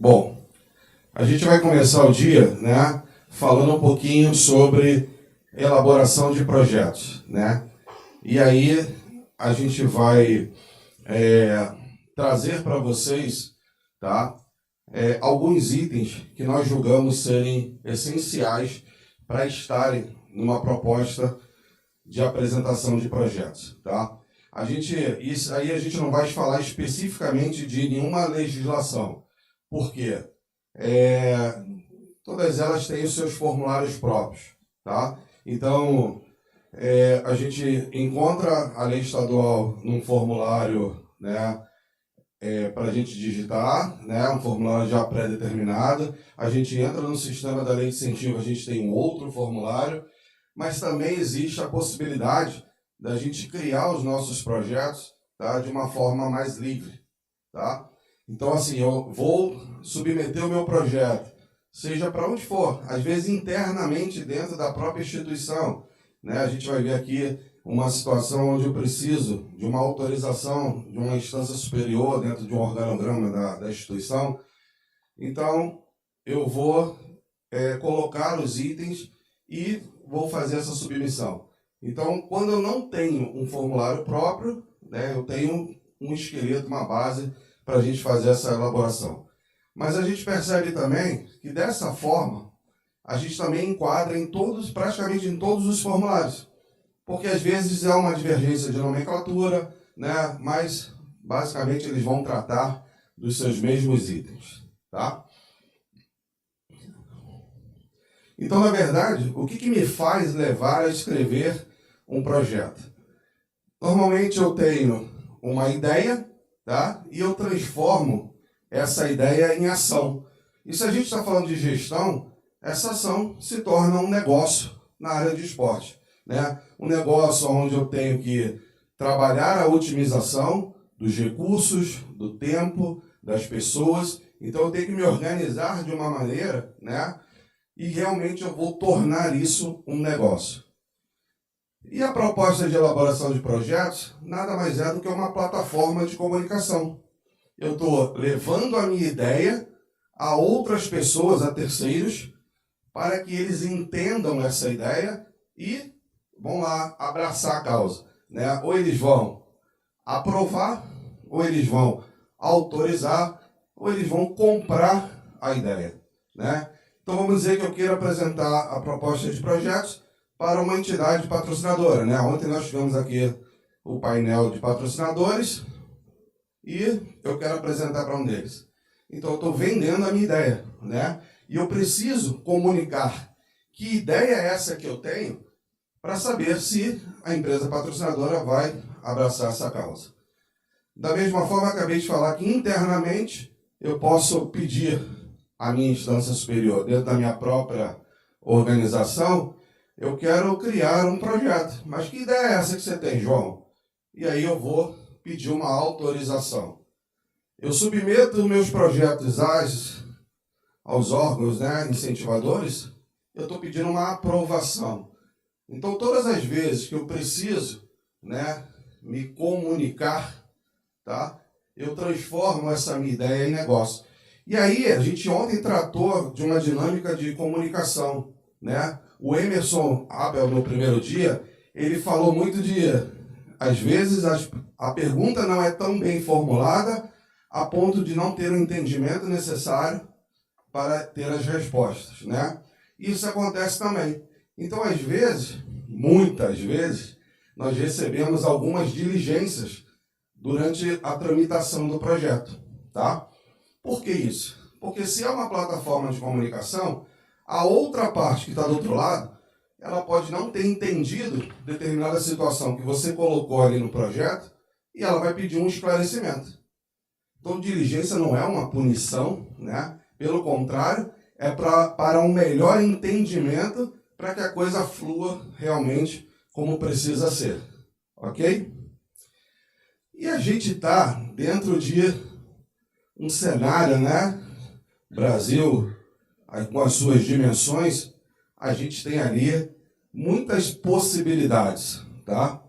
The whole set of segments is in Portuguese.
Bom, a gente vai começar o dia, né, falando um pouquinho sobre elaboração de projetos, né? E aí a gente vai trazer para vocês, tá, alguns itens que nós julgamos serem essenciais para estarem numa proposta de apresentação de projetos, tá? Isso aí a gente não vai falar especificamente de nenhuma legislação, porque todas elas têm os seus formulários próprios, tá? Então, a gente encontra a lei estadual num formulário, né, para a gente digitar, né, um formulário já pré-determinado. A gente entra no sistema da lei de incentivo, a gente tem um outro formulário, mas também existe a possibilidade da gente criar os nossos projetos, tá, de uma forma mais livre, tá? Então, assim, eu vou submeter o meu projeto, seja para onde for, às vezes internamente dentro da própria instituição, né? A gente vai ver aqui uma situação onde eu preciso de uma autorização de uma instância superior dentro de um organograma da instituição. Então, eu vou colocar os itens e vou fazer essa submissão. Então, quando eu não tenho um formulário próprio, né, eu tenho um esqueleto, uma base para a gente fazer essa elaboração. Mas a gente percebe também que dessa forma a gente também enquadra praticamente em todos os formulários, porque às vezes há uma divergência de nomenclatura, né, mas basicamente eles vão tratar dos seus mesmos itens, tá? Então, na verdade, o que me faz levar a escrever um projeto? Normalmente eu tenho uma ideia, tá? E eu transformo essa ideia em ação. E se a gente está falando de gestão, essa ação se torna um negócio na área de esporte, né? Um negócio onde eu tenho que trabalhar a otimização dos recursos, do tempo, das pessoas. Então eu tenho que me organizar de uma maneira, né? E realmente eu vou tornar isso um negócio. E a proposta de elaboração de projetos nada mais é do que uma plataforma de comunicação. Eu estou levando a minha ideia a outras pessoas, a terceiros, para que eles entendam essa ideia e vão lá abraçar a causa, né? Ou eles vão aprovar, ou eles vão autorizar, ou eles vão comprar a ideia, né? Então vamos dizer que eu queira apresentar a proposta de projetos para uma entidade patrocinadora, né? Ontem nós tivemos aqui o painel de patrocinadores e eu quero apresentar para um deles. Então eu estou vendendo a minha ideia, né? E eu preciso comunicar que ideia é essa que eu tenho para saber se a empresa patrocinadora vai abraçar essa causa. Da mesma forma, acabei de falar que internamente eu posso pedir à minha instância superior, dentro da minha própria organização, eu quero criar um projeto. Mas que ideia é essa que você tem, João? E aí eu vou pedir uma autorização. Eu submeto meus projetos aos órgãos, né, incentivadores, eu estou pedindo uma aprovação. Então, todas as vezes que eu preciso, né, me comunicar, tá, eu transformo essa minha ideia em negócio. E aí, a gente ontem tratou de uma dinâmica de comunicação, né? O Emerson Abel, no primeiro dia, ele falou muito às vezes, a pergunta não é tão bem formulada a ponto de não ter o entendimento necessário para ter as respostas, né? Isso acontece também. Então, às vezes, muitas vezes, nós recebemos algumas diligências durante a tramitação do projeto, tá? Por que isso? Porque se é uma plataforma de comunicação, a outra parte que está do outro lado, ela pode não ter entendido determinada situação que você colocou ali no projeto e ela vai pedir um esclarecimento. Então, diligência não é uma punição, né? Pelo contrário, é para um melhor entendimento, para que a coisa flua realmente como precisa ser. Ok? E a gente está dentro de um cenário, né? Brasil, aí, com as suas dimensões, a gente tem ali muitas possibilidades, tá?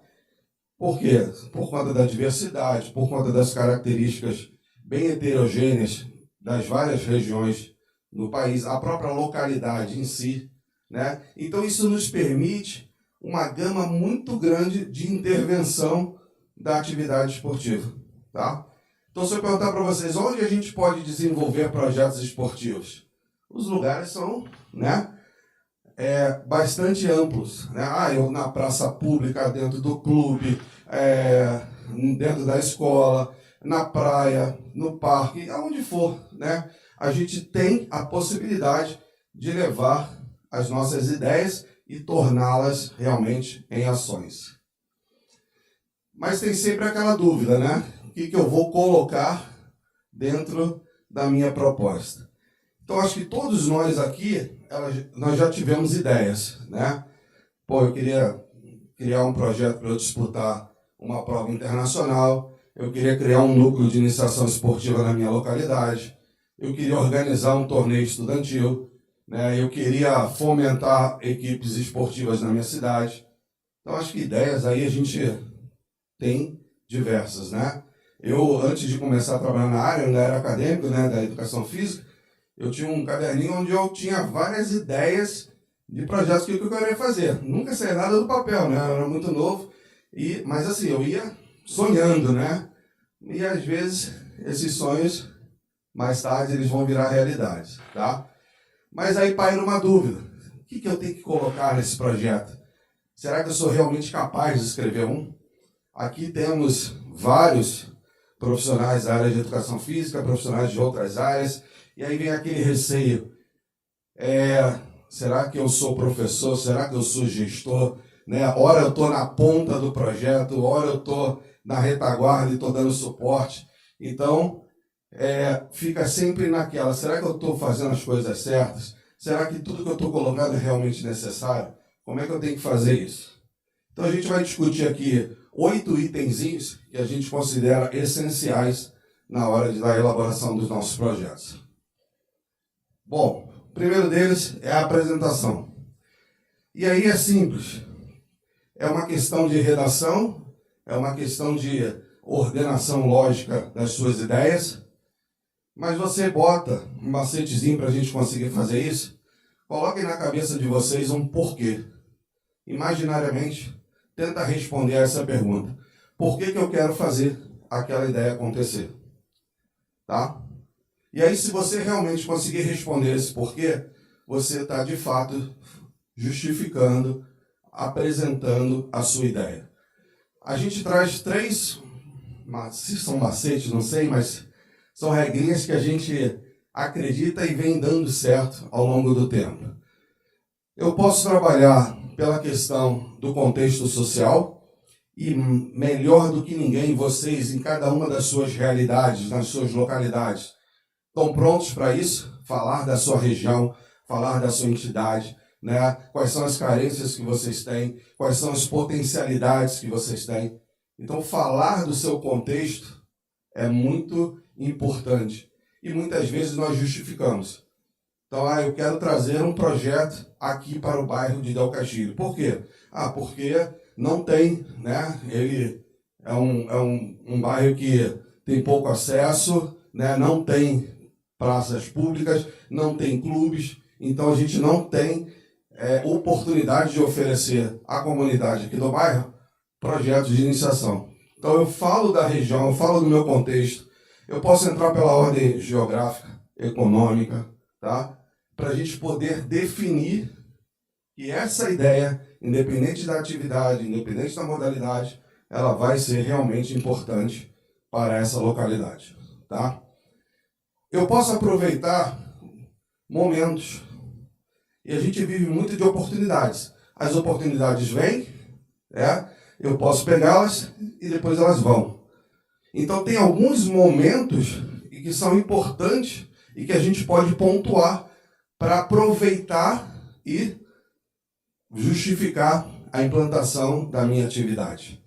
Por quê? Por conta da diversidade, por conta das características bem heterogêneas das várias regiões no país, a própria localidade em si, né? Então, isso nos permite uma gama muito grande de intervenção da atividade esportiva, tá? Então, se eu perguntar para vocês, onde a gente pode desenvolver projetos esportivos? Os lugares são, né, bastante amplos, né? Eu na praça pública, dentro do clube, dentro da escola, na praia, no parque, aonde for, né? A gente tem a possibilidade de levar as nossas ideias e torná-las realmente em ações. Mas tem sempre aquela dúvida, né? O que eu vou colocar dentro da minha proposta? Então, acho que todos nós aqui, nós já tivemos ideias, né? Eu queria criar um projeto para eu disputar uma prova internacional, eu queria criar um núcleo de iniciação esportiva na minha localidade, eu queria organizar um torneio estudantil, né? Eu queria fomentar equipes esportivas na minha cidade. Então, acho que ideias aí a gente tem diversas, né? Eu, antes de começar a trabalhar na área, eu ainda era acadêmico, né, da educação física, eu tinha um caderninho onde eu tinha várias ideias de projetos que eu queria fazer. Nunca saía nada do papel, né? Eu era muito novo, mas assim, eu ia sonhando, né? E às vezes esses sonhos, mais tarde, eles vão virar realidade, tá? Mas aí paira uma dúvida. O que eu tenho que colocar nesse projeto? Será que eu sou realmente capaz de escrever um? Aqui temos vários profissionais da área de educação física, profissionais de outras áreas, e aí vem aquele receio. Será que eu sou professor? Será que eu sou gestor? Né? Ora eu estou na ponta do projeto, ora eu estou na retaguarda e estou dando suporte. Então, fica sempre naquela, será que eu estou fazendo as coisas certas? Será que tudo que eu estou colocando é realmente necessário? Como é que eu tenho que fazer isso? Então, a gente vai discutir aqui 8 itenzinhos que a gente considera essenciais na hora da elaboração dos nossos projetos. Bom, o primeiro deles é a apresentação. E aí é simples. É uma questão de redação, é uma questão de ordenação lógica das suas ideias, mas você bota um macetezinho para a gente conseguir fazer isso. Coloquem na cabeça de vocês um porquê. Imaginariamente, tenta responder a essa pergunta. Por que eu quero fazer aquela ideia acontecer? Tá? E aí, se você realmente conseguir responder esse porquê, você está, de fato, justificando, apresentando a sua ideia. A gente traz 3, se são macetes, não sei, mas são regrinhas que a gente acredita e vem dando certo ao longo do tempo. Eu posso trabalhar pela questão do contexto social e, melhor do que ninguém, vocês, em cada uma das suas realidades, nas suas localidades, estão prontos para isso? Falar da sua região, falar da sua entidade, né? Quais são as carências que vocês têm, quais são as potencialidades que vocês têm. Então, falar do seu contexto é muito importante. E muitas vezes nós justificamos. Então, eu quero trazer um projeto aqui para o bairro de Del Castilho. Por quê? Porque não tem, né? Ele é um bairro que tem pouco acesso, né? Não tem praças públicas, não tem clubes, então a gente não tem oportunidade de oferecer à comunidade aqui do bairro projetos de iniciação. Então eu falo da região, eu falo do meu contexto, eu posso entrar pela ordem geográfica, econômica, tá? Para a gente poder definir que essa ideia, independente da atividade, independente da modalidade, ela vai ser realmente importante para essa localidade, tá? Eu posso aproveitar momentos, e a gente vive muito de oportunidades. As oportunidades vêm, eu posso pegá-las e depois elas vão. Então tem alguns momentos que são importantes e que a gente pode pontuar para aproveitar e justificar a implantação da minha atividade.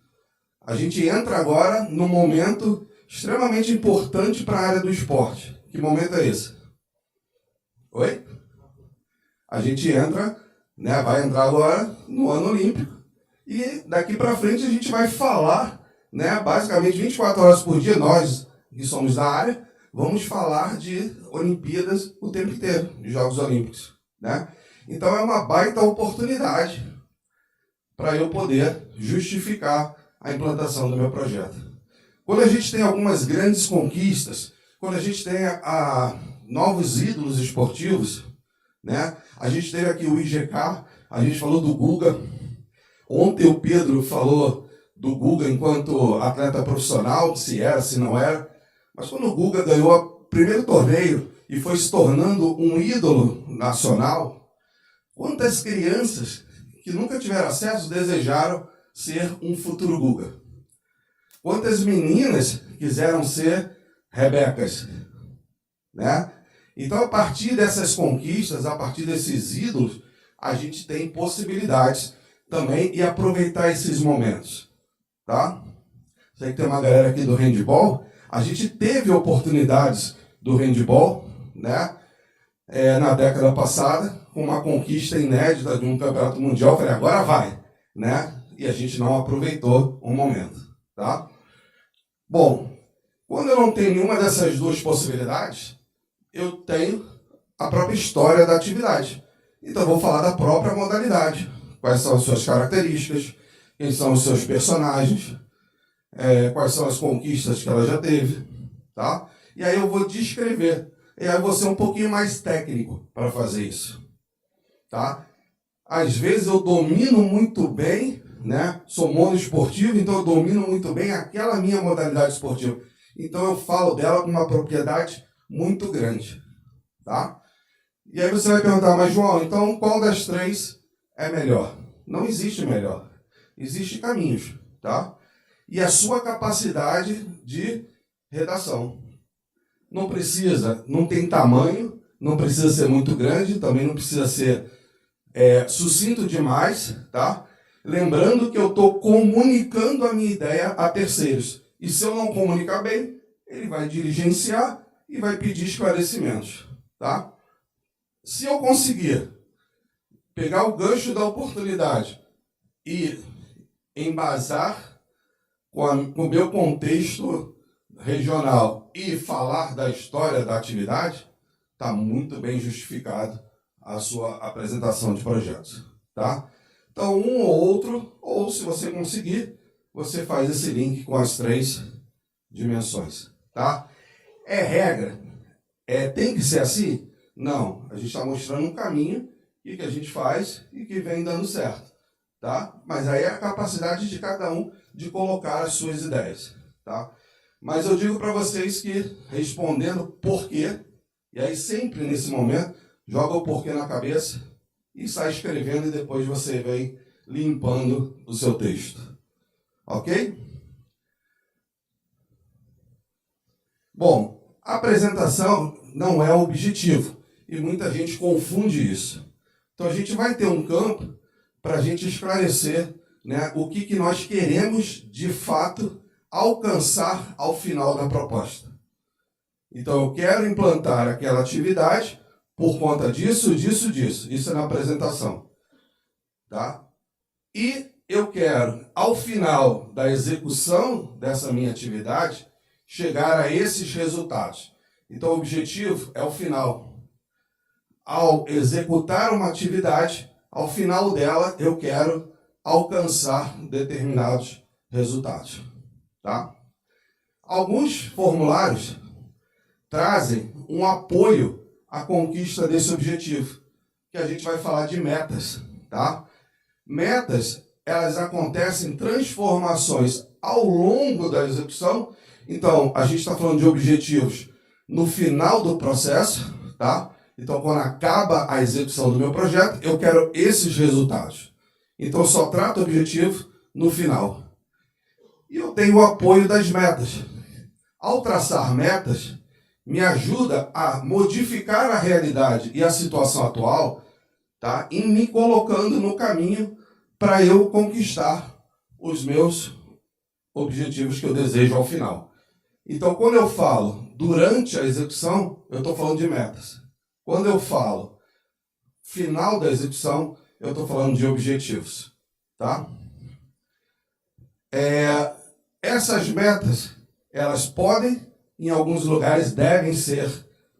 A gente entra agora num momento extremamente importante para a área do esporte. Que momento é esse? Oi? A gente entra, né, vai entrar agora no ano olímpico e daqui para frente a gente vai falar, né, basicamente 24 horas por dia, nós que somos da área, vamos falar de Olimpíadas o tempo inteiro, de Jogos Olímpicos, né? Então é uma baita oportunidade para eu poder justificar a implantação do meu projeto. Quando a gente tem algumas grandes conquistas, quando a gente tem novos ídolos esportivos, né? A gente teve aqui o IGK, a gente falou do Guga. Ontem o Pedro falou do Guga enquanto atleta profissional, se era, se não era. Mas quando o Guga ganhou o primeiro torneio e foi se tornando um ídolo nacional, quantas crianças que nunca tiveram acesso desejaram ser um futuro Guga? Quantas meninas quiseram ser Rebecas, né? Então, a partir dessas conquistas, a partir desses ídolos, a gente tem possibilidades também e aproveitar esses momentos, tá? Sei que tem uma galera aqui do handball. A gente teve oportunidades do handball, né? Na década passada, com uma conquista inédita de um campeonato mundial. Eu falei, agora vai, né? E a gente não aproveitou o momento, tá? Bom, quando eu não tenho nenhuma dessas duas possibilidades, eu tenho a própria história da atividade. Então, eu vou falar da própria modalidade. Quais são as suas características, quem são os seus personagens, quais são as conquistas que ela já teve, tá? E aí eu vou descrever. E aí eu vou ser um pouquinho mais técnico para fazer isso, tá? Às vezes eu domino muito bem, né? Sou monoesportivo, então eu domino muito bem aquela minha modalidade esportiva. Então eu falo dela com uma propriedade muito grande, tá? E aí você vai perguntar, mas João, então qual das três é melhor? Não existe melhor. Existem caminhos, tá? E a sua capacidade de redação. Não precisa, não tem tamanho, não precisa ser muito grande, também não precisa ser sucinto demais, tá? Lembrando que eu estou comunicando a minha ideia a terceiros. E se eu não comunicar bem, ele vai diligenciar e vai pedir esclarecimentos, tá? Se eu conseguir pegar o gancho da oportunidade e embasar com o meu contexto regional e falar da história da atividade, está muito bem justificado a sua apresentação de projetos, tá? Então, um ou outro, ou se você conseguir, você faz esse link com as três dimensões, tá? É regra? Tem que ser assim? Não. A gente está mostrando um caminho que a gente faz e que vem dando certo, tá? Mas aí é a capacidade de cada um de colocar as suas ideias, tá? Mas eu digo para vocês que, respondendo por quê, e aí sempre nesse momento, joga o porquê na cabeça e sai escrevendo e depois você vem limpando o seu texto. Ok? Bom, a apresentação não é o objetivo e muita gente confunde isso. Então a gente vai ter um campo para a gente esclarecer, né, o que nós queremos de fato alcançar ao final da proposta. Então eu quero implantar aquela atividade por conta disso, disso, disso. Isso é na apresentação, tá? E eu quero, ao final da execução dessa minha atividade, chegar a esses resultados. Então o objetivo é o final. Ao executar uma atividade, ao final dela, eu quero alcançar determinados resultados, tá? Alguns formulários trazem um apoio à conquista desse objetivo, que a gente vai falar de metas, tá? Metas, elas acontecem transformações ao longo da execução. Então, a gente está falando de objetivos no final do processo, tá? Então, quando acaba a execução do meu projeto, eu quero esses resultados. Então, eu só trato o objetivo no final. E eu tenho o apoio das metas. Ao traçar metas, me ajuda a modificar a realidade e a situação atual, tá? E me colocando no caminho para eu conquistar os meus objetivos que eu desejo ao final. Então, quando eu falo durante a execução, eu estou falando de metas. Quando eu falo final da execução, eu estou falando de objetivos, tá? Essas metas, elas podem em alguns lugares, devem ser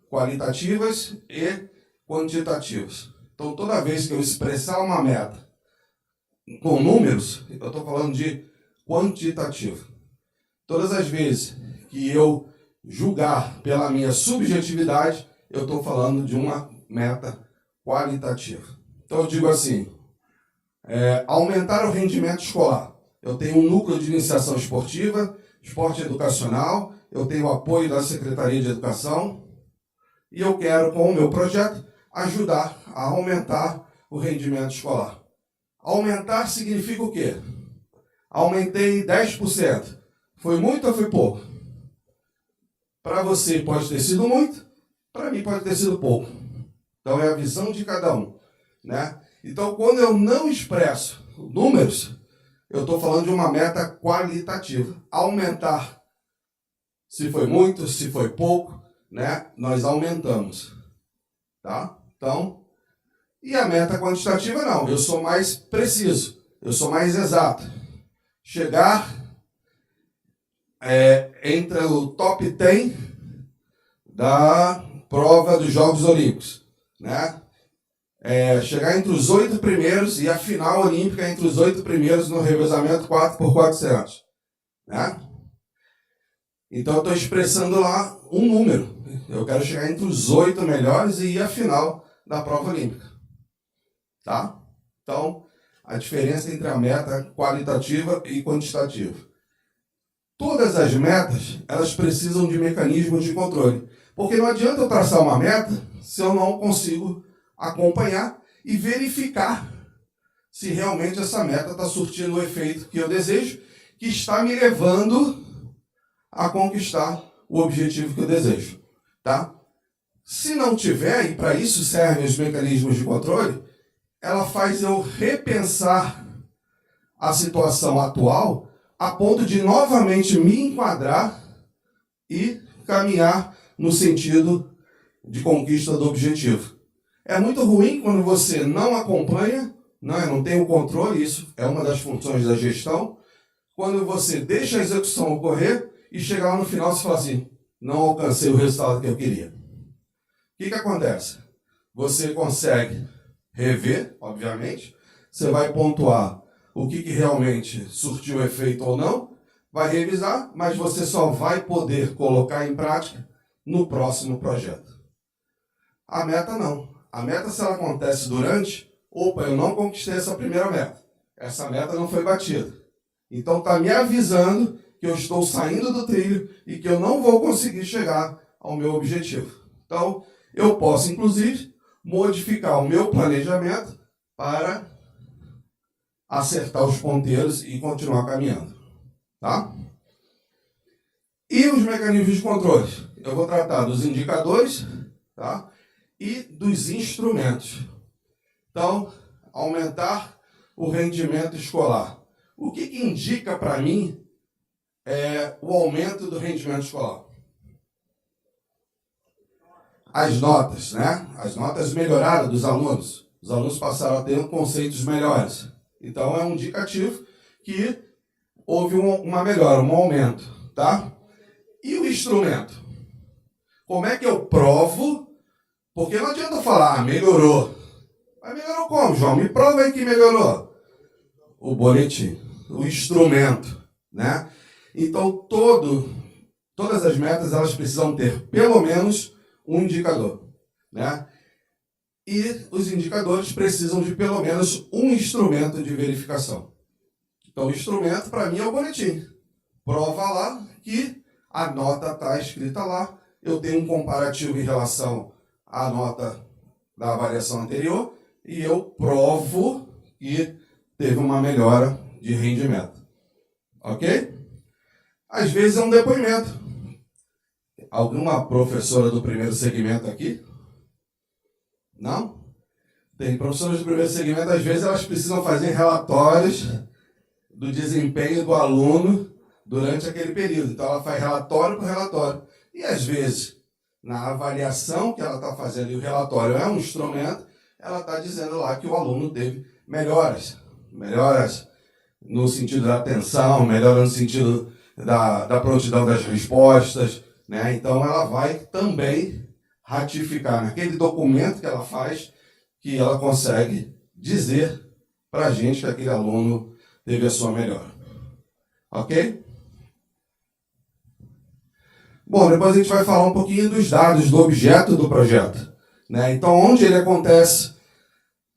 qualitativas e quantitativas. Então, toda vez que eu expressar uma meta com números, eu estou falando de quantitativo. Todas as vezes que eu julgar pela minha subjetividade, eu estou falando de uma meta qualitativa. Então, eu digo assim, aumentar o rendimento escolar. Eu tenho um núcleo de iniciação esportiva, esporte educacional, eu tenho o apoio da Secretaria de Educação e eu quero, com o meu projeto, ajudar a aumentar o rendimento escolar. Aumentar significa o quê? Aumentei 10%. Foi muito ou foi pouco? Para você pode ter sido muito, para mim pode ter sido pouco. Então é a visão de cada um, né? Então, quando eu não expresso números, eu estou falando de uma meta qualitativa. Aumentar. Se foi muito, se foi pouco, né? Nós aumentamos. Tá? Então, e a meta quantitativa não. Eu sou mais preciso. Eu sou mais exato. Chegar entre o top 10 da prova dos Jogos Olímpicos, né? Chegar entre os 8 primeiros e a final olímpica entre os 8 primeiros no revezamento 4x400. Né? Então, eu estou expressando lá um número. Eu quero chegar entre os 8 melhores e ir à final da prova olímpica. Tá? Então, a diferença entre a meta qualitativa e quantitativa. Todas as metas, elas precisam de mecanismos de controle. Porque não adianta eu traçar uma meta se eu não consigo acompanhar e verificar se realmente essa meta está surtindo o efeito que eu desejo, que está me levando a conquistar o objetivo que eu desejo. Tá? Se não tiver, e para isso servem os mecanismos de controle, ela faz eu repensar a situação atual a ponto de novamente me enquadrar e caminhar no sentido de conquista do objetivo. É muito ruim quando você não acompanha, não tem o controle, isso é uma das funções da gestão, quando você deixa a execução ocorrer e chega lá no final e fala assim, não alcancei o resultado que eu queria. O que acontece? Você consegue rever, obviamente, você vai pontuar o que realmente surtiu efeito ou não, vai revisar, mas você só vai poder colocar em prática no próximo projeto. A meta não. A meta, se ela acontece durante, eu não conquistei essa primeira meta. Essa meta não foi batida. Então está me avisando que eu estou saindo do trilho e que eu não vou conseguir chegar ao meu objetivo. Então, eu posso, inclusive, modificar o meu planejamento para acertar os ponteiros e continuar caminhando. Tá? E os mecanismos de controle? Eu vou tratar dos indicadores, tá? E dos instrumentos. Então, aumentar o rendimento escolar. O que indica para mim o aumento do rendimento escolar? As notas, né? As notas melhoraram dos alunos. Os alunos passaram a ter conceitos melhores. Então, é um indicativo que houve uma melhora, um aumento, tá? E o instrumento? Como é que eu provo? Porque não adianta falar, melhorou. Mas melhorou como, João? Me prova aí que melhorou. O boletim, o instrumento, né? Então, todas as metas, elas precisam ter pelo menos um indicador, né? E os indicadores precisam de pelo menos um instrumento de verificação. Então, o instrumento, para mim, é o boletim. Prova lá que a nota está escrita lá. Eu tenho um comparativo em relação à nota da avaliação anterior e eu provo que teve uma melhora de rendimento. Ok? Às vezes é um depoimento. Alguma professora do primeiro segmento aqui? Não? Tem professoras do primeiro segmento, às vezes elas precisam fazer relatórios do desempenho do aluno durante aquele período. Então, ela faz relatório por relatório. E, às vezes, na avaliação que ela está fazendo, e o relatório é um instrumento, ela está dizendo lá que o aluno teve melhoras. Melhoras no sentido da atenção, melhoras no sentido da prontidão das respostas, né? Então, ela vai também ratificar naquele documento que ela faz, que ela consegue dizer para a gente que aquele aluno teve a sua melhora. Ok? Bom, depois a gente vai falar um pouquinho dos dados do objeto do projeto, né? Então, onde ele acontece,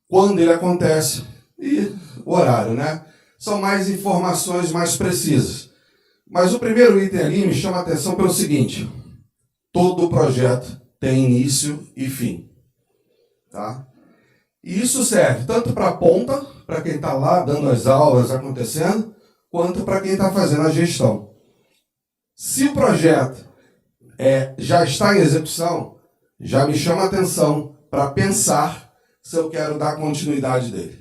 quando ele acontece e o horário, né? São mais informações mais precisas. Mas o primeiro item ali me chama a atenção pelo seguinte: todo projeto tem início e fim, tá? E isso serve tanto para a ponta, para quem está lá dando as aulas acontecendo, quanto para quem está fazendo a gestão. Se o projeto já está em execução, já me chama a atenção para pensar se eu quero dar continuidade dele.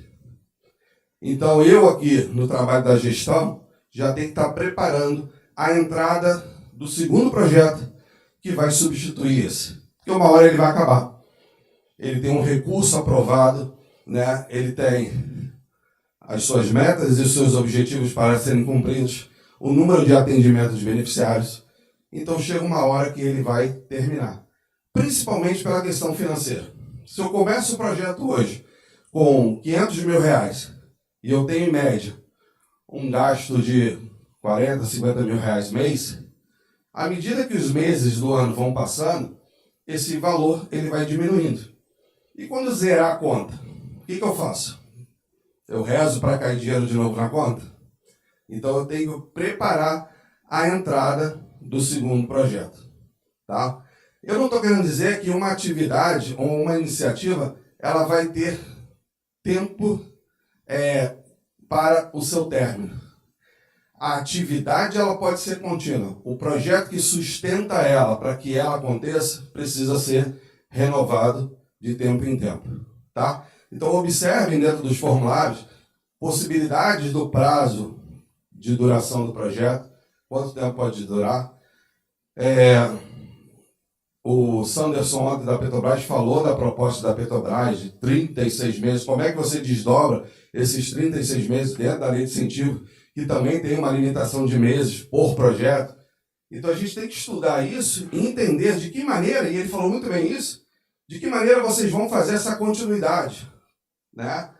Então, eu aqui, no trabalho da gestão, já tenho que estar preparando a entrada do segundo projeto que vai substituir esse. Porque uma hora ele vai acabar. Ele tem um recurso aprovado, né? Ele tem as suas metas e os seus objetivos para serem cumpridos, o número de atendimentos de beneficiários. Então, chega uma hora que ele vai terminar. Principalmente pela questão financeira. Se eu começo o projeto hoje com R$500 mil e eu tenho, em média, um gasto de R$40, R$50 mil mês, à medida que os meses do ano vão passando, esse valor ele vai diminuindo. E quando zerar a conta, o que eu faço? Eu rezo para cair dinheiro de novo na conta? Então, eu tenho que preparar a entrada do segundo projeto, tá? Eu não estou querendo dizer que uma atividade ou uma iniciativa ela vai ter tempo para o seu término. A atividade ela pode ser contínua. O projeto que sustenta ela para que ela aconteça precisa ser renovado de tempo em tempo, tá? Então, observem dentro dos formulários possibilidades do prazo de duração do projeto, quanto tempo pode durar. O Sanderson ontem da Petrobras falou da proposta da Petrobras de 36 meses. Como é que você desdobra esses 36 meses dentro da lei de incentivo, que também tem uma limitação de meses por projeto? Então, a gente tem que estudar isso e entender de que maneira, e ele falou muito bem isso, de que maneira vocês vão fazer essa continuidade, né,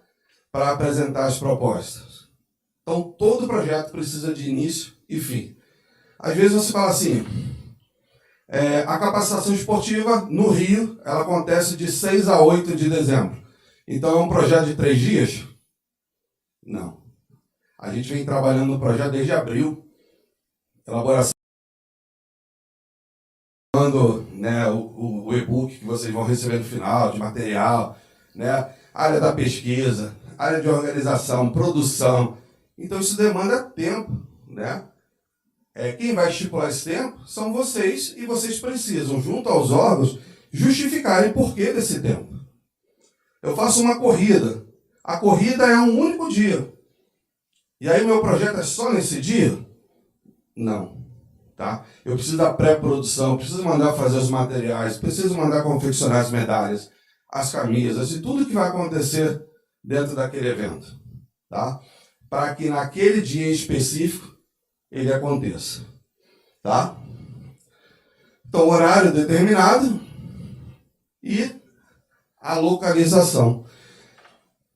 para apresentar as propostas. Então, todo projeto precisa de início e fim. Às vezes você fala assim, a capacitação esportiva no Rio, ela acontece de 6 a 8 de dezembro. Então, é um projeto de 3 dias? Não. A gente vem trabalhando no projeto desde abril. Elaboração, né, o e-book que vocês vão receber no final, de material, né, área da pesquisa, área de organização, produção. Então, isso demanda tempo, né? Quem vai estipular esse tempo são vocês, e vocês precisam, junto aos órgãos, justificarem por que desse tempo. Eu faço uma corrida. A corrida é um único dia. E aí o meu projeto é só nesse dia? Não. Tá? Eu preciso da pré-produção, preciso mandar fazer os materiais, preciso mandar confeccionar as medalhas, as camisas e tudo que vai acontecer dentro daquele evento. Tá? Para que naquele dia específico ele aconteça. Tá? Então, horário determinado e a localização.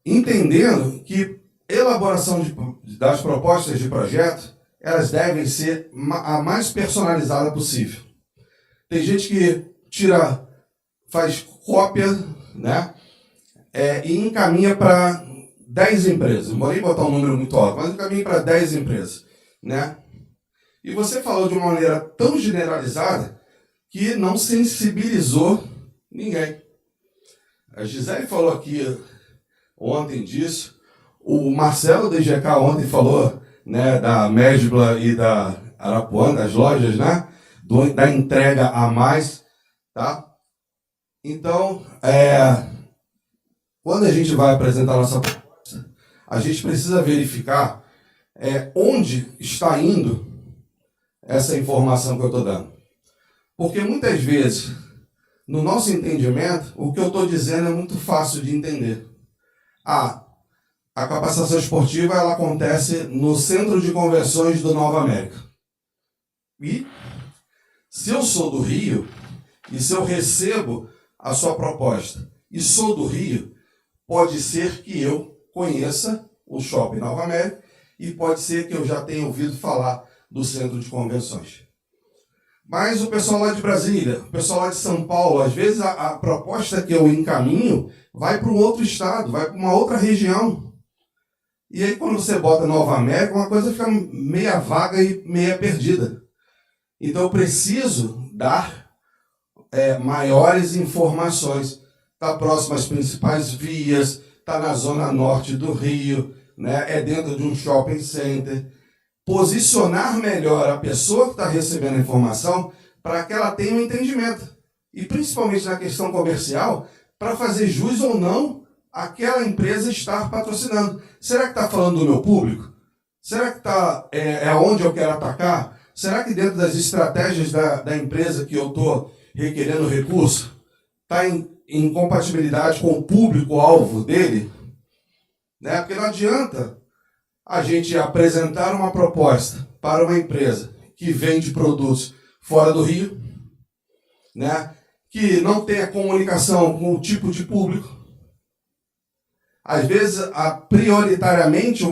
Entendendo que elaboração das propostas de projeto, elas devem ser a mais personalizada possível. Tem gente que faz cópia, né, e encaminha para 10 empresas. Não vou nem botar um número muito alto, mas encaminha para 10 empresas, né? E você falou de uma maneira tão generalizada que não sensibilizou ninguém. A Gisele falou aqui ontem disso, o Marcelo da IGK ontem falou, né, da Mesbla e da Arapuã, das lojas, né, da entrega a mais, tá? Então, quando a gente vai apresentar a nossa proposta, a gente precisa verificar onde está indo essa informação que eu estou dando. Porque muitas vezes, no nosso entendimento, o que eu estou dizendo é muito fácil de entender. A capacitação esportiva ela acontece no Centro de Convenções do Nova América. E Se eu sou do Rio, e se eu recebo a sua proposta e sou do Rio, pode ser que eu conheça o Shopping Nova América e pode ser que eu já tenha ouvido falar do centro de convenções. Mas o pessoal lá de Brasília, o pessoal lá de São Paulo, às vezes a proposta que eu encaminho vai para um outro estado, vai para uma outra região. E aí quando você bota Nova América, uma coisa fica meia vaga e meia perdida. Então eu preciso dar maiores informações. Está próximo às principais vias, está na zona norte do Rio, né? É dentro de um shopping center. Posicionar melhor a pessoa que está recebendo a informação para que ela tenha um entendimento. E principalmente na questão comercial, para fazer jus ou não aquela empresa estar patrocinando. Será que está falando do meu público? Será que é onde eu quero atacar? Será que dentro das estratégias da empresa que eu estou requerendo recurso, está em compatibilidade com o público-alvo dele? Né? Porque não adianta a gente apresentar uma proposta para uma empresa que vende produtos fora do Rio, né? Que não tenha comunicação com o tipo de público. Às vezes, prioritariamente,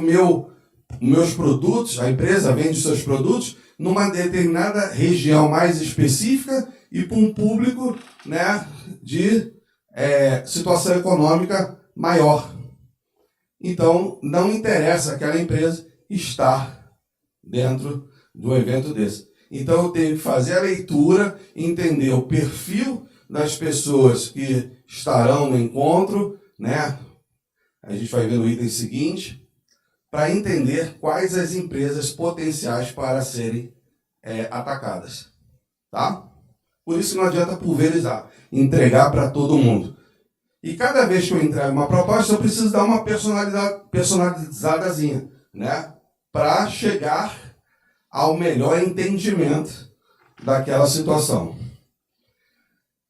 meus produtos, a empresa vende seus produtos numa determinada região mais específica e para um público, né, de situação econômica maior. Então, não interessa aquela empresa estar dentro de um evento desse. Então, eu tenho que fazer a leitura, entender o perfil das pessoas que estarão no encontro, né? A gente vai ver no item seguinte, para entender quais as empresas potenciais para serem atacadas. Tá? Por isso não adianta pulverizar, entregar para todo mundo. E cada vez que eu entrego uma proposta, eu preciso dar uma personalizadazinha, né? Para chegar ao melhor entendimento daquela situação.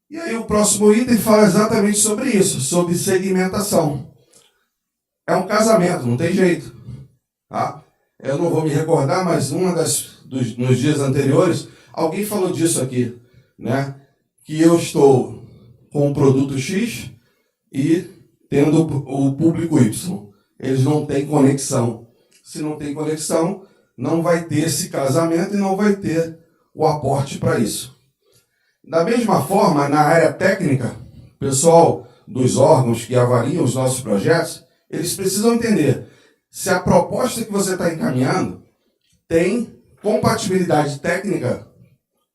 E aí o próximo item fala exatamente sobre isso, sobre segmentação. É um casamento, não tem jeito. Tá? Eu não vou me recordar, mas nos dias anteriores, alguém falou disso aqui, né? Que eu estou com um produto X e tendo o público Y. Eles não têm conexão. Se não tem conexão, não vai ter esse casamento e não vai ter o aporte para isso. Da mesma forma, na área técnica, o pessoal dos órgãos que avaliam os nossos projetos, eles precisam entender se a proposta que você está encaminhando tem compatibilidade técnica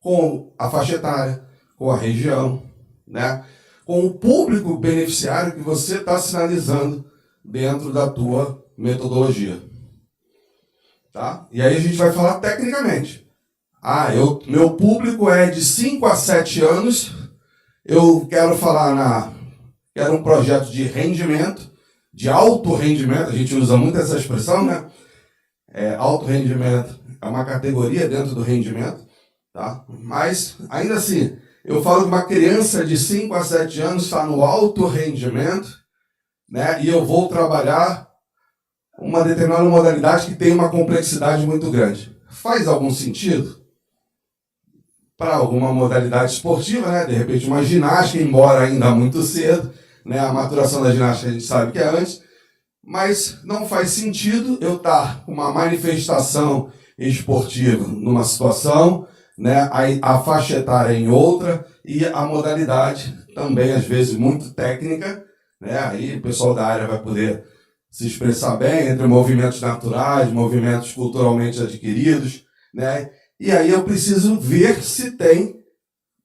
com a faixa etária, com a região, né? Com o público beneficiário que você está sinalizando dentro da tua metodologia. Tá? E aí a gente vai falar tecnicamente. Meu público é de 5 a 7 anos, eu quero quero um projeto de rendimento, de alto rendimento, a gente usa muito essa expressão, né? Alto rendimento é uma categoria dentro do rendimento, tá? Mas, ainda assim, eu falo que uma criança de 5 a 7 anos está no alto rendimento, né? E eu vou trabalhar uma determinada modalidade que tem uma complexidade muito grande. Faz algum sentido? Para alguma modalidade esportiva, né? De repente uma ginástica, embora ainda muito cedo, né? A maturação da ginástica a gente sabe que é antes, mas não faz sentido eu estar com uma manifestação esportiva numa situação, né? A faixa etária em outra e a modalidade também às vezes muito técnica, né? Aí o pessoal da área vai poder se expressar bem entre movimentos naturais, movimentos culturalmente adquiridos, né? E aí eu preciso ver se tem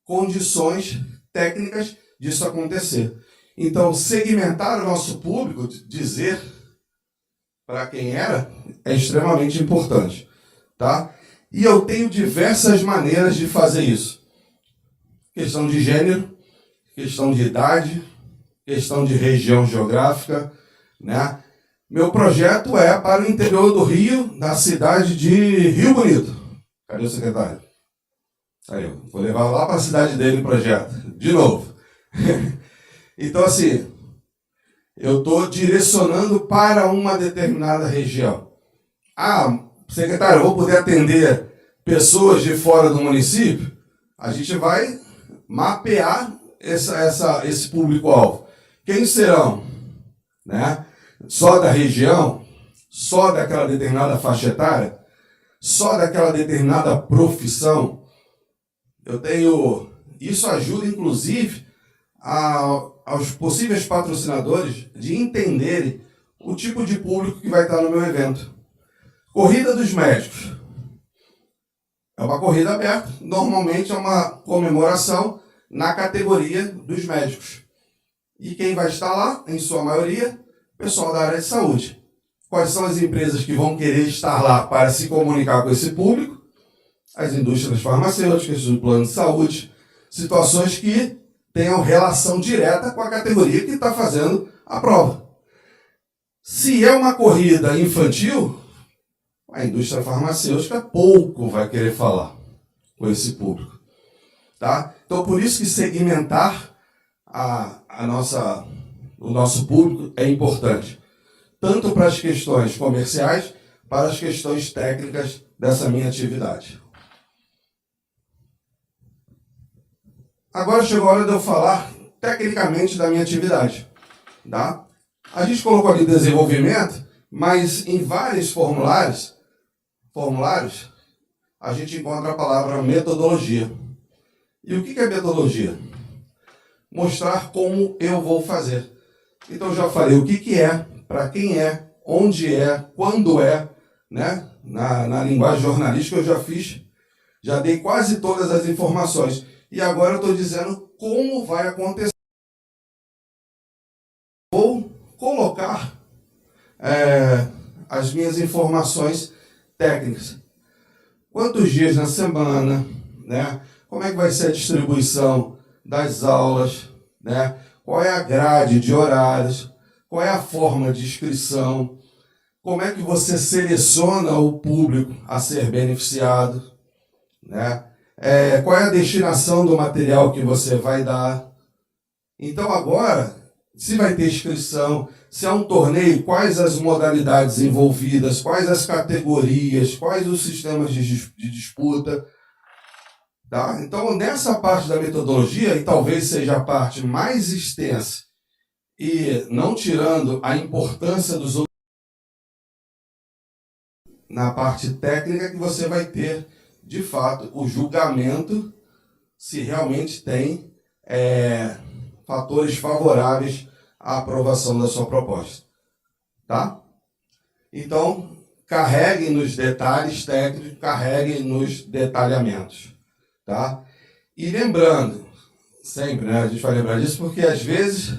condições técnicas disso acontecer. Então, segmentar o nosso público, dizer para quem é extremamente importante. Tá? E eu tenho diversas maneiras de fazer isso. Questão de gênero, questão de idade, questão de região geográfica, né? Meu projeto é para o interior do Rio, na cidade de Rio Bonito. Cadê o secretário? Aí, eu vou levar lá para a cidade dele o projeto. De novo. Então, assim, eu estou direcionando para uma determinada região. Secretário, eu vou poder atender pessoas de fora do município? A gente vai mapear esse público-alvo. Quem serão? Né? Só da região? Só daquela determinada faixa etária? Só daquela determinada profissão? Isso ajuda, inclusive, aos possíveis patrocinadores de entenderem o tipo de público que vai estar no meu evento. Corrida dos médicos. É uma corrida aberta, normalmente é uma comemoração na categoria dos médicos. E quem vai estar lá, em sua maioria, pessoal da área de saúde. Quais são as empresas que vão querer estar lá para se comunicar com esse público? As indústrias farmacêuticas, o plano de saúde, situações que tenham relação direta com a categoria que está fazendo a prova. Se é uma corrida infantil, a indústria farmacêutica pouco vai querer falar com esse público. Tá? Então, por isso que segmentar o nosso público é importante. Tanto para as questões comerciais, para as questões técnicas dessa minha atividade. Agora chegou a hora de eu falar tecnicamente da minha atividade. Tá? A gente colocou ali desenvolvimento, mas em vários formulários, a gente encontra a palavra metodologia. E o que é metodologia? Mostrar como eu vou fazer. Então eu já falei o que é, para quem é, onde é, quando é, né? Na linguagem jornalística eu já dei quase todas as informações. E agora eu estou dizendo como vai acontecer. Vou colocar as minhas informações técnicas. Quantos dias na semana, né? Como é que vai ser a distribuição das aulas, né? Qual é a grade de horários, qual é a forma de inscrição, como é que você seleciona o público a ser beneficiado, né? Qual é a destinação do material que você vai dar. Então agora, se vai ter inscrição, se é um torneio, quais as modalidades envolvidas, quais as categorias, quais os sistemas de disputa. Tá? Então, nessa parte da metodologia, e talvez seja a parte mais extensa, e não tirando a importância dos outros, na parte técnica que você vai ter, de fato, o julgamento se realmente tem fatores favoráveis à aprovação da sua proposta. Tá? Então, carreguem nos detalhes técnicos, carreguem nos detalhamentos. Tá? E lembrando, sempre, né, a gente vai lembrar disso, porque às vezes,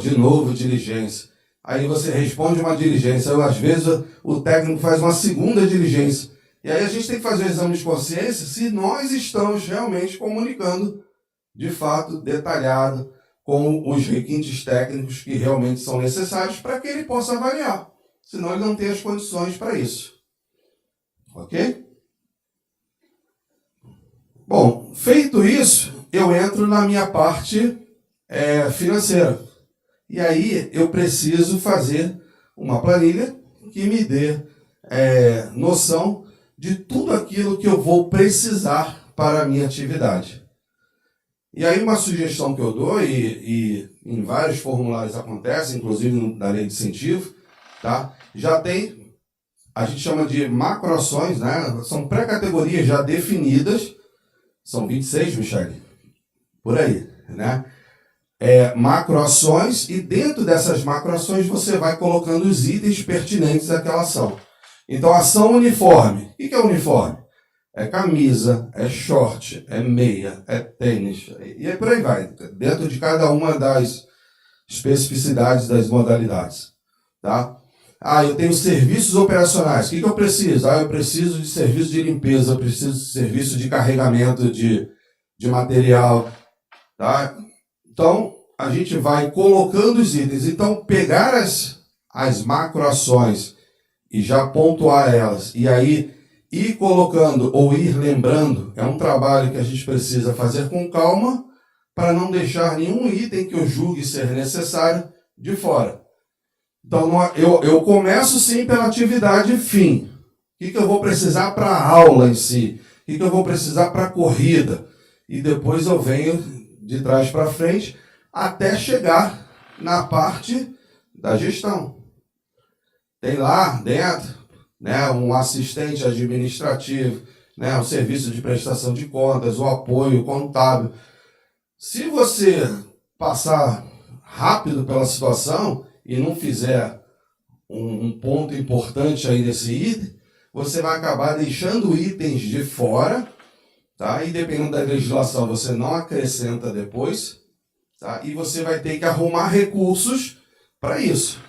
de novo, diligência. Aí você responde uma diligência, às vezes o técnico faz uma segunda diligência. E aí a gente tem que fazer um exame de consciência se nós estamos realmente comunicando, de fato, detalhado, com os requintes técnicos que realmente são necessários para que ele possa avaliar. Senão ele não tem as condições para isso. Ok? Bom, feito isso, eu entro na minha parte financeira. E aí eu preciso fazer uma planilha que me dê noção de tudo aquilo que eu vou precisar para a minha atividade. E aí uma sugestão que eu dou, e em vários formulários acontece, inclusive na lei de incentivo, tá? Já tem, a gente chama de macroações, né? São pré-categorias já definidas, são 26, Michele, por aí, né? Macroações, e dentro dessas macroações você vai colocando os itens pertinentes àquela ação. Então, ação uniforme. O que é uniforme? É camisa, é short, é meia, é tênis, e por aí vai, dentro de cada uma das especificidades das modalidades. Tá? Eu tenho serviços operacionais. O que eu preciso? Eu preciso de serviço de limpeza, eu preciso de serviço de carregamento de material. Tá? Então, a gente vai colocando os itens. Então, pegar as macroações e já pontuar elas, e aí ir colocando ou ir lembrando, é um trabalho que a gente precisa fazer com calma para não deixar nenhum item que eu julgue ser necessário de fora. Então, eu começo sim pela atividade fim. O que eu vou precisar para a aula em si? O que eu vou precisar para a corrida? e depois eu venho de trás para frente até chegar na parte da gestão. Tem lá dentro, né, um assistente administrativo, né, um serviço de prestação de contas, o apoio contábil. Se você passar rápido pela situação e não fizer um ponto importante aí nesse item, você vai acabar deixando itens de fora, tá? E dependendo da legislação, você não acrescenta depois, tá? E você vai ter que arrumar recursos para isso.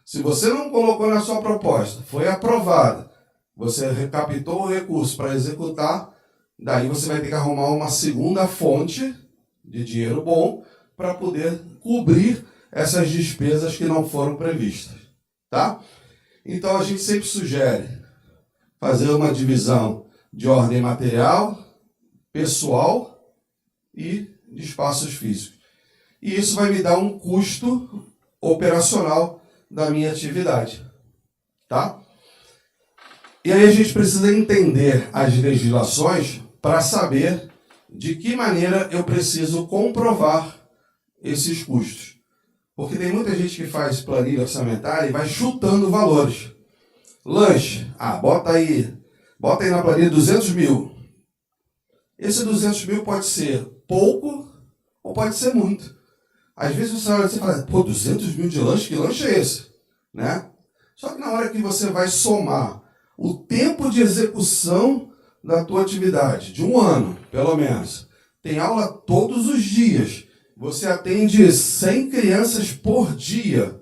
Se você não colocou na sua proposta, foi aprovada, você recaptou o recurso para executar, daí você vai ter que arrumar uma segunda fonte de dinheiro bom para poder cobrir essas despesas que não foram previstas, tá? Então a gente sempre sugere fazer uma divisão de ordem material, pessoal e de espaços físicos. E isso vai me dar um custo operacional da minha atividade, tá? E aí a gente precisa entender as legislações para saber de que maneira eu preciso comprovar esses custos. Porque tem muita gente que faz planilha orçamentária e vai chutando valores. Lanche, bota aí na planilha 200 mil. Esse 200 mil pode ser pouco ou pode ser muito. Às vezes você olha assim e fala, 200 mil de lanche, que lanche é esse? Né? Só que na hora que você vai somar o tempo de execução da tua atividade, de um ano, pelo menos, tem aula todos os dias, você atende 100 crianças por dia,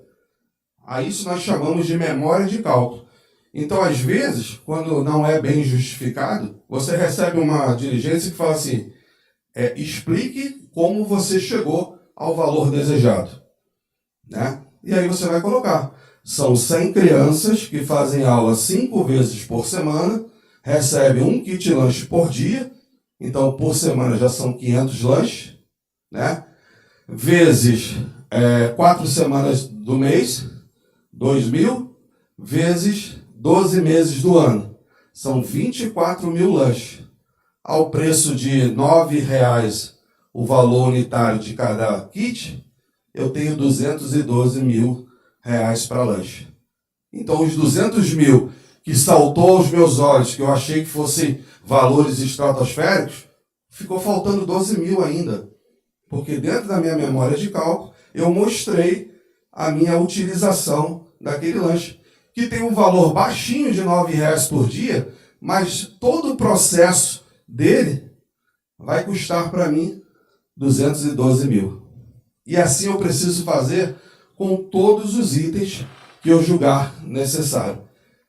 a isso nós chamamos de memória de cálculo. Então, às vezes, quando não é bem justificado, você recebe uma diligência que fala assim, explique como você chegou ao valor desejado. Né? E aí você vai colocar. São 100 crianças que fazem aula 5 vezes por semana, recebem um kit lanche por dia, então por semana já são 500 lanches, né? Vezes 4 semanas do mês, 2.000, vezes 12 meses do ano. São 24 mil lanches. Ao preço de R$ 9,00 o valor unitário de cada kit, eu tenho 212 mil reais para lanche. Então, os 200 mil que saltou aos meus olhos, que eu achei que fossem valores estratosféricos, ficou faltando 12 mil ainda. Porque dentro da minha memória de cálculo, eu mostrei a minha utilização daquele lanche, que tem um valor baixinho de R$ 9,00 por dia, mas todo o processo dele vai custar para mim 212 mil. E assim eu preciso fazer com todos os itens que eu julgar necessário.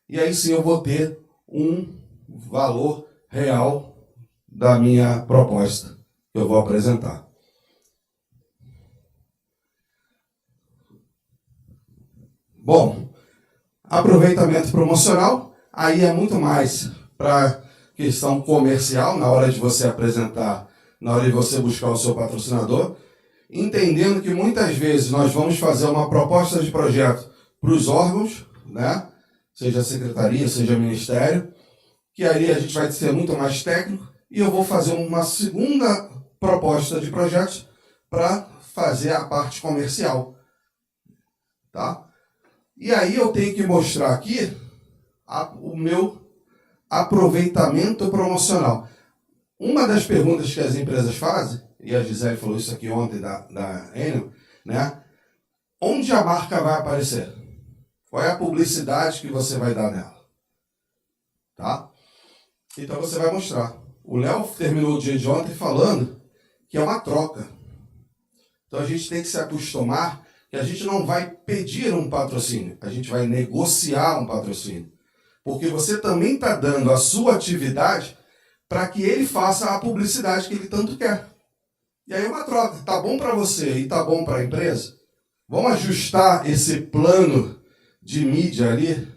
E aí sim eu vou ter um valor real da minha proposta que eu vou apresentar. Bom, aproveitamento promocional, aí é muito mais para questão comercial, na hora de você apresentar, na hora de você buscar o seu patrocinador, entendendo que muitas vezes nós vamos fazer uma proposta de projeto para os órgãos, né? Seja secretaria, seja ministério, que aí a gente vai ser muito mais técnico, e eu vou fazer uma segunda proposta de projetos para fazer a parte comercial. Tá? E aí eu tenho que mostrar aqui o meu aproveitamento promocional. Uma das perguntas que as empresas fazem, e a Gisele falou isso aqui ontem da Enel, né? Onde a marca vai aparecer? Qual é a publicidade que você vai dar nela? Tá? Então você vai mostrar. O Léo terminou o dia de ontem falando que é uma troca. Então a gente tem que se acostumar que a gente não vai pedir um patrocínio, a gente vai negociar um patrocínio. Porque você também está dando a sua atividade para que ele faça a publicidade que ele tanto quer. E aí é uma troca. Tá bom para você e tá bom para a empresa? Vamos ajustar esse plano de mídia ali?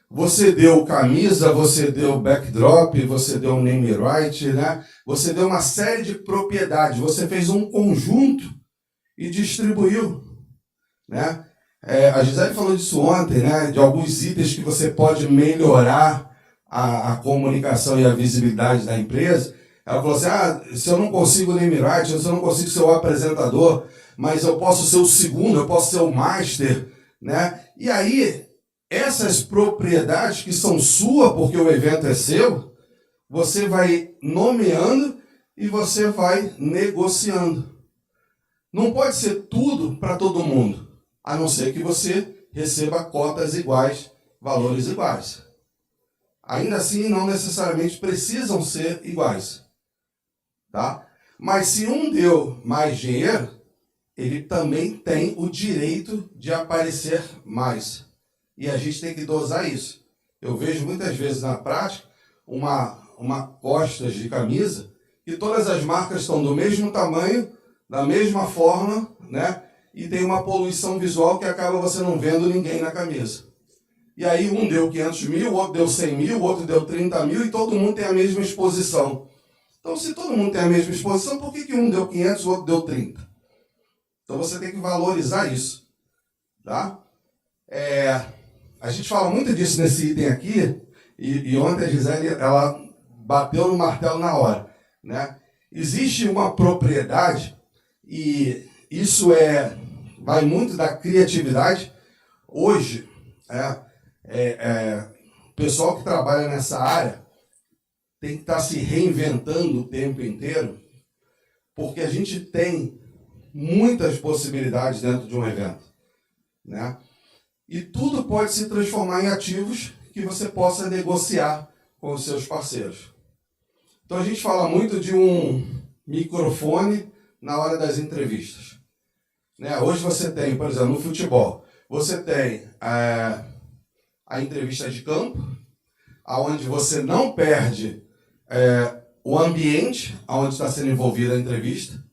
Você deu camisa, você deu backdrop, você deu name right, né? Você deu uma série de propriedades. Você fez um conjunto e distribuiu, né? A Gisele falou disso ontem, né? De alguns itens que você pode melhorar a comunicação e a visibilidade da empresa. Ela falou assim, se eu não consigo name right, se eu não consigo ser o apresentador, mas eu posso ser o segundo, eu posso ser o master, né? E aí, essas propriedades que são suas, porque o evento é seu, você vai nomeando e você vai negociando. Não pode ser tudo para todo mundo, a não ser que você receba cotas iguais, valores iguais. Ainda assim, não necessariamente precisam ser iguais. Tá? Mas se um deu mais dinheiro, ele também tem o direito de aparecer mais. E a gente tem que dosar isso. Eu vejo muitas vezes na prática uma costas de camisa que todas as marcas estão do mesmo tamanho, da mesma forma, né? E tem uma poluição visual que acaba você não vendo ninguém na camisa. E aí um deu 500 mil, o outro deu 100 mil, o outro deu 30 mil e todo mundo tem a mesma exposição. Então, se todo mundo tem a mesma exposição, por que um deu 500 e o outro deu 30? Então, você tem que valorizar isso. Tá? A gente fala muito disso nesse item aqui, e ontem a Gisele ela bateu no martelo na hora. Né? Existe uma propriedade, e isso vai muito da criatividade. Hoje, o pessoal que trabalha nessa área tem que estar se reinventando o tempo inteiro, porque a gente tem muitas possibilidades dentro de um evento. Né? E tudo pode se transformar em ativos que você possa negociar com os seus parceiros. Então a gente fala muito de um microfone na hora das entrevistas. Né? Hoje você tem, por exemplo, no futebol, você tem a entrevista de campo, onde você não perde o ambiente onde está sendo envolvida a entrevista,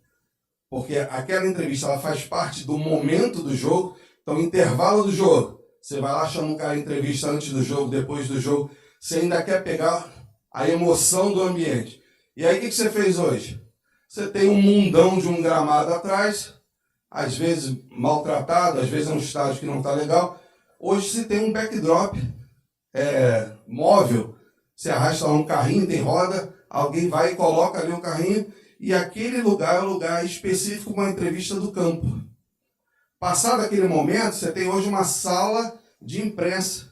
porque aquela entrevista ela faz parte do momento do jogo. Então, intervalo do jogo, você vai lá, chama um cara de entrevista antes do jogo, depois do jogo, você ainda quer pegar a emoção do ambiente. E aí, o que você fez hoje? Você tem um mundão de um gramado atrás, às vezes maltratado, às vezes é um estádio que não está legal. Hoje se tem um backdrop móvel, você arrasta lá um carrinho, tem roda, alguém vai e coloca ali o carrinho, e aquele lugar é um lugar específico para uma entrevista do campo. Passado aquele momento, você tem hoje uma sala de imprensa,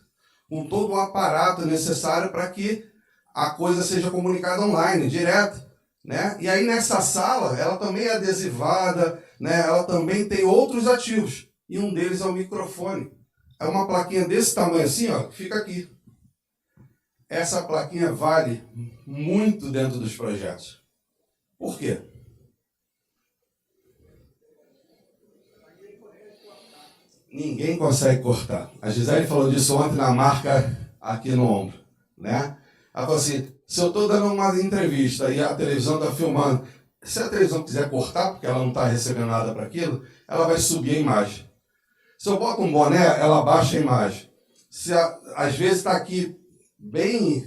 com todo o aparato necessário para que a coisa seja comunicada online, direto. Né? E aí nessa sala, ela também é adesivada, né? Ela também tem outros ativos, e um deles é o microfone. É uma plaquinha desse tamanho assim, ó, que fica aqui. Essa plaquinha vale muito dentro dos projetos. Por quê? Ninguém consegue cortar. A Gisele falou disso ontem na marca aqui no ombro. Né? Ela falou assim, se eu estou dando uma entrevista e a televisão está filmando, se a televisão quiser cortar, porque ela não está recebendo nada para aquilo, ela vai subir a imagem. Se eu boto um boné, ela baixa a imagem. Às vezes está aqui bem,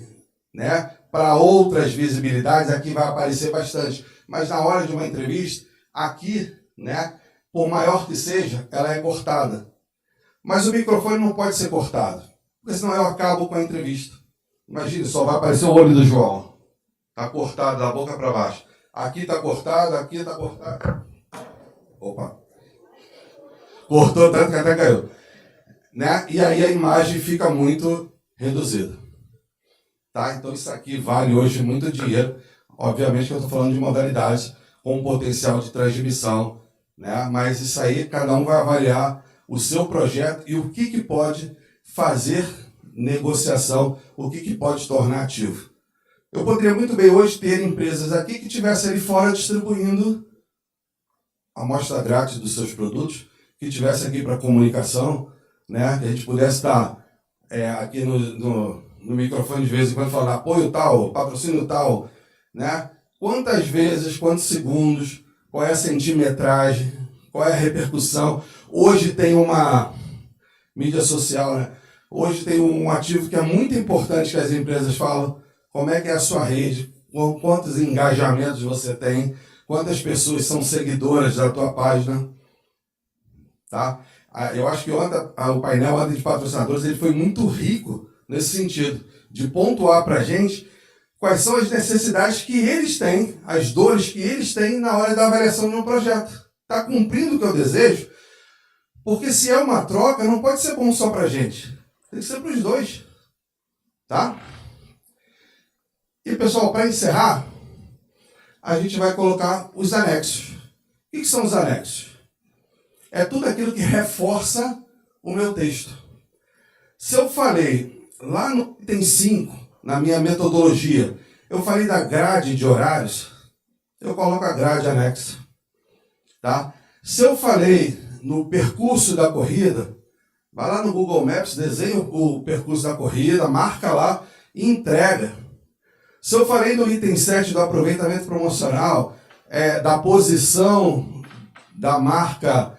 né, para outras visibilidades, aqui vai aparecer bastante. Mas na hora de uma entrevista, aqui, né, por maior que seja, ela é cortada. Mas o microfone não pode ser cortado, porque senão eu acabo com a entrevista. Imagina, só vai aparecer o olho do João. Está cortado da boca para baixo. Aqui está cortado, aqui está cortado. Opa. Cortou tanto que até caiu. Né? E aí a imagem fica muito reduzida. Tá? Então isso aqui vale hoje muito dinheiro. Obviamente que eu estou falando de modalidades com potencial de transmissão. Né? Mas isso aí cada um vai avaliar o seu projeto e o que pode fazer negociação, o que pode tornar ativo. Eu poderia muito bem hoje ter empresas aqui que estivessem ali fora distribuindo a amostra grátis dos seus produtos, que estivesse aqui para comunicação, né? Que a gente pudesse estar aqui no microfone de vez em quando falando apoio tal, patrocínio tal, né? Quantas vezes, quantos segundos, qual é a centimetragem, qual é a repercussão. Hoje tem uma mídia social, né? Hoje tem um ativo que é muito importante que as empresas falam, como é que é a sua rede, quantos engajamentos você tem, quantas pessoas são seguidoras da tua página. Tá? Eu acho que ontem, o painel ontem de patrocinadores ele foi muito rico nesse sentido, de pontuar para a gente quais são as necessidades que eles têm, as dores que eles têm na hora da avaliação de um projeto. Está cumprindo o que eu desejo? Porque se é uma troca, não pode ser bom só para a gente. Tem que ser para os dois. Tá? E, pessoal, para encerrar, a gente vai colocar os anexos. O que são os anexos? É tudo aquilo que reforça o meu texto. Se eu falei lá no item 5, na minha metodologia, eu falei da grade de horários, eu coloco a grade anexa. Tá? Se eu falei no percurso da corrida, vai lá no Google Maps, desenha o percurso da corrida, marca lá e entrega. Se eu falei no item 7 do aproveitamento promocional, da posição da marca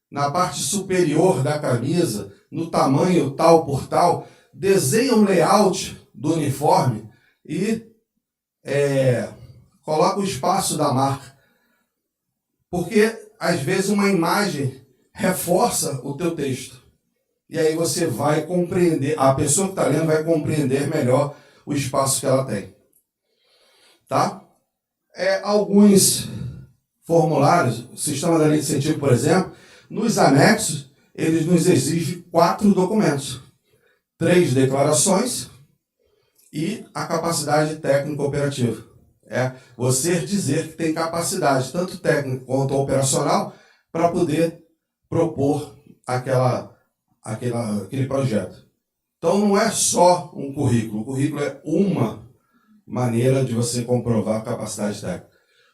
na parte superior da camisa, no tamanho tal por tal, desenha um layout do uniforme e coloca o espaço da marca. Porque, às vezes, uma imagem reforça o teu texto. E aí você vai compreender, a pessoa que está lendo vai compreender melhor o espaço que ela tem. Tá? Alguns formulários, o sistema da lei de incentivo, por exemplo, nos anexos, eles nos exigem 4 documentos. 3 declarações e a capacidade técnica operativa. Você dizer que tem capacidade, tanto técnica quanto operacional, para poder propor aquele projeto. Então, não é só um currículo. O currículo é uma maneira de você comprovar a capacidade técnica.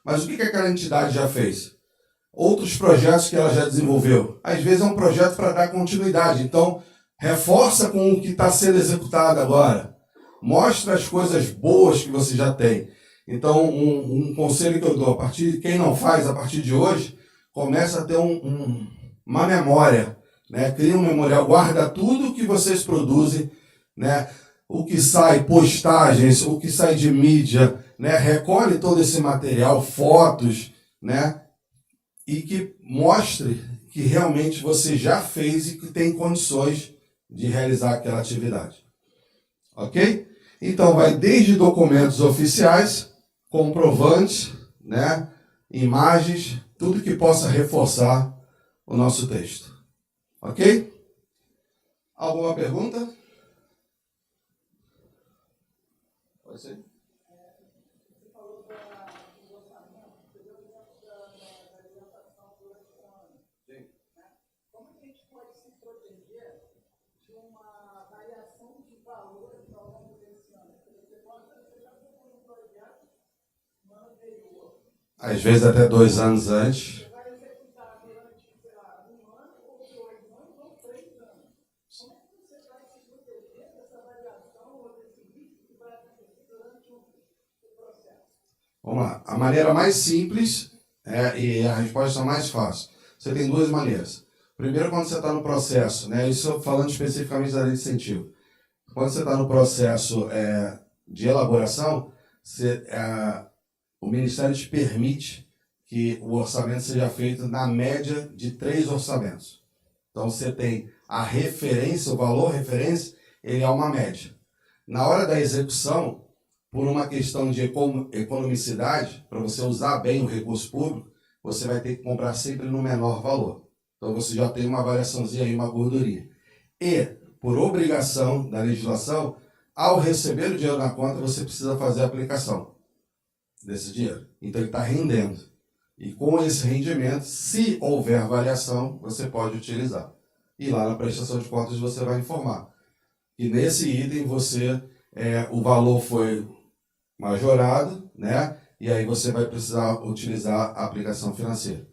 Mas o que aquela entidade já fez? Outros projetos que ela já desenvolveu. Às vezes é um projeto para dar continuidade. Então, reforça com o que está sendo executado agora. Mostra as coisas boas que você já tem. Então, um conselho que eu dou, quem não faz, a partir de hoje, começa a ter uma memória. Né? Cria um memorial, guarda tudo que vocês produzem, né? O que sai, postagens, o que sai de mídia, né? Recolhe todo esse material, fotos, né? E que mostre que realmente você já fez e que tem condições de realizar aquela atividade. Ok? Então, vai desde documentos oficiais, comprovantes, né? Imagens, tudo que possa reforçar o nosso texto. Ok? Alguma pergunta? Pode ser? Você falou do orçamento, você deu o exemplo da alimentação durante o ano. Sim. Como que a gente pode se proteger de uma variação de valores ao longo desse ano? Porque você já propôs um projeto no ano anterior. Às vezes até 2 anos antes. Você vai executar durante, sei lá, 1 ano, ou 2 anos, ou 3 anos. Como é que você vai se proteger dessa variação ou desse risco que vai acontecer durante o processo? Vamos lá. A maneira mais simples e a resposta mais fácil. Você tem 2 maneiras. Primeiro, quando você está no processo, né? Isso falando especificamente da lei de incentivo. Quando você está no processo de elaboração, o Ministério te permite que o orçamento seja feito na média de 3 orçamentos. Então, você tem a referência, o valor referência, ele é uma média. Na hora da execução, por uma questão de economicidade, para você usar bem o recurso público, você vai ter que comprar sempre no menor valor. Então, você já tem uma variaçãozinha aí, uma gordurinha. E, por obrigação da legislação, ao receber o dinheiro na conta, você precisa fazer a aplicação desse dinheiro. Então, ele está rendendo. E com esse rendimento, se houver variação, você pode utilizar. E lá na prestação de contas você vai informar. E nesse item o valor foi majorado, né? E aí você vai precisar utilizar a aplicação financeira.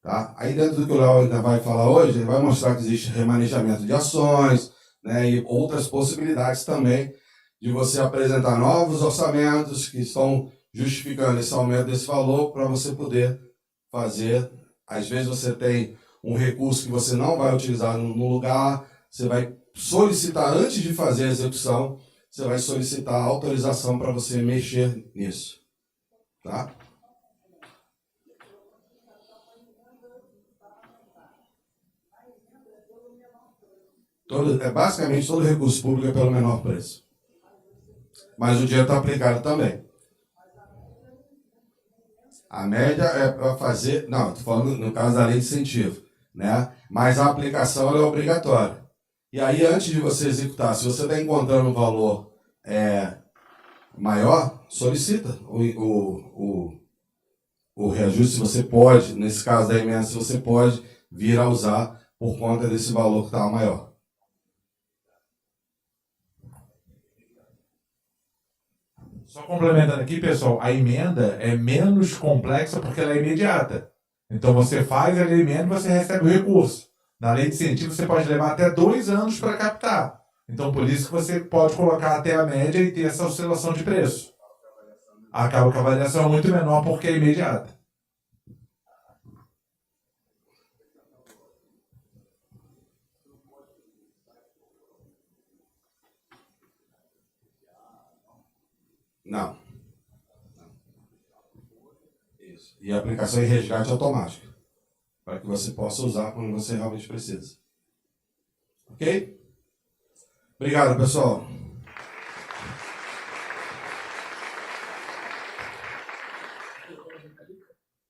Tá? Aí dentro do que o Léo ainda vai falar hoje, ele vai mostrar que existe remanejamento de ações, né? E outras possibilidades também de você apresentar novos orçamentos que estão justificando esse aumento desse valor para você poder fazer. Às vezes você tem um recurso que você não vai utilizar no lugar, você vai solicitar, antes de fazer a execução, você vai solicitar a autorização para você mexer nisso. Tá? Basicamente, todo recurso público é pelo menor preço. mas o dinheiro está aplicado também. A média é para fazer... Não, estou falando no caso da lei de incentivo, né? Mas a aplicação ela é obrigatória. E aí, antes de você executar, se você está encontrando um valor maior, solicita o reajuste, se você pode, nesse caso da emenda, se você pode vir a usar por conta desse valor que está maior. Só complementando aqui, pessoal, a emenda é menos complexa porque ela é imediata. Então você faz a emenda e você recebe o recurso. Na lei de incentivo você pode levar até 2 anos para captar. Então por isso que você pode colocar até a média e ter essa oscilação de preço. Acaba que a variação é muito menor porque é imediata. Não. Isso. E a aplicação em resgate automático, para que você possa usar quando você realmente precisa. Ok? Obrigado, pessoal.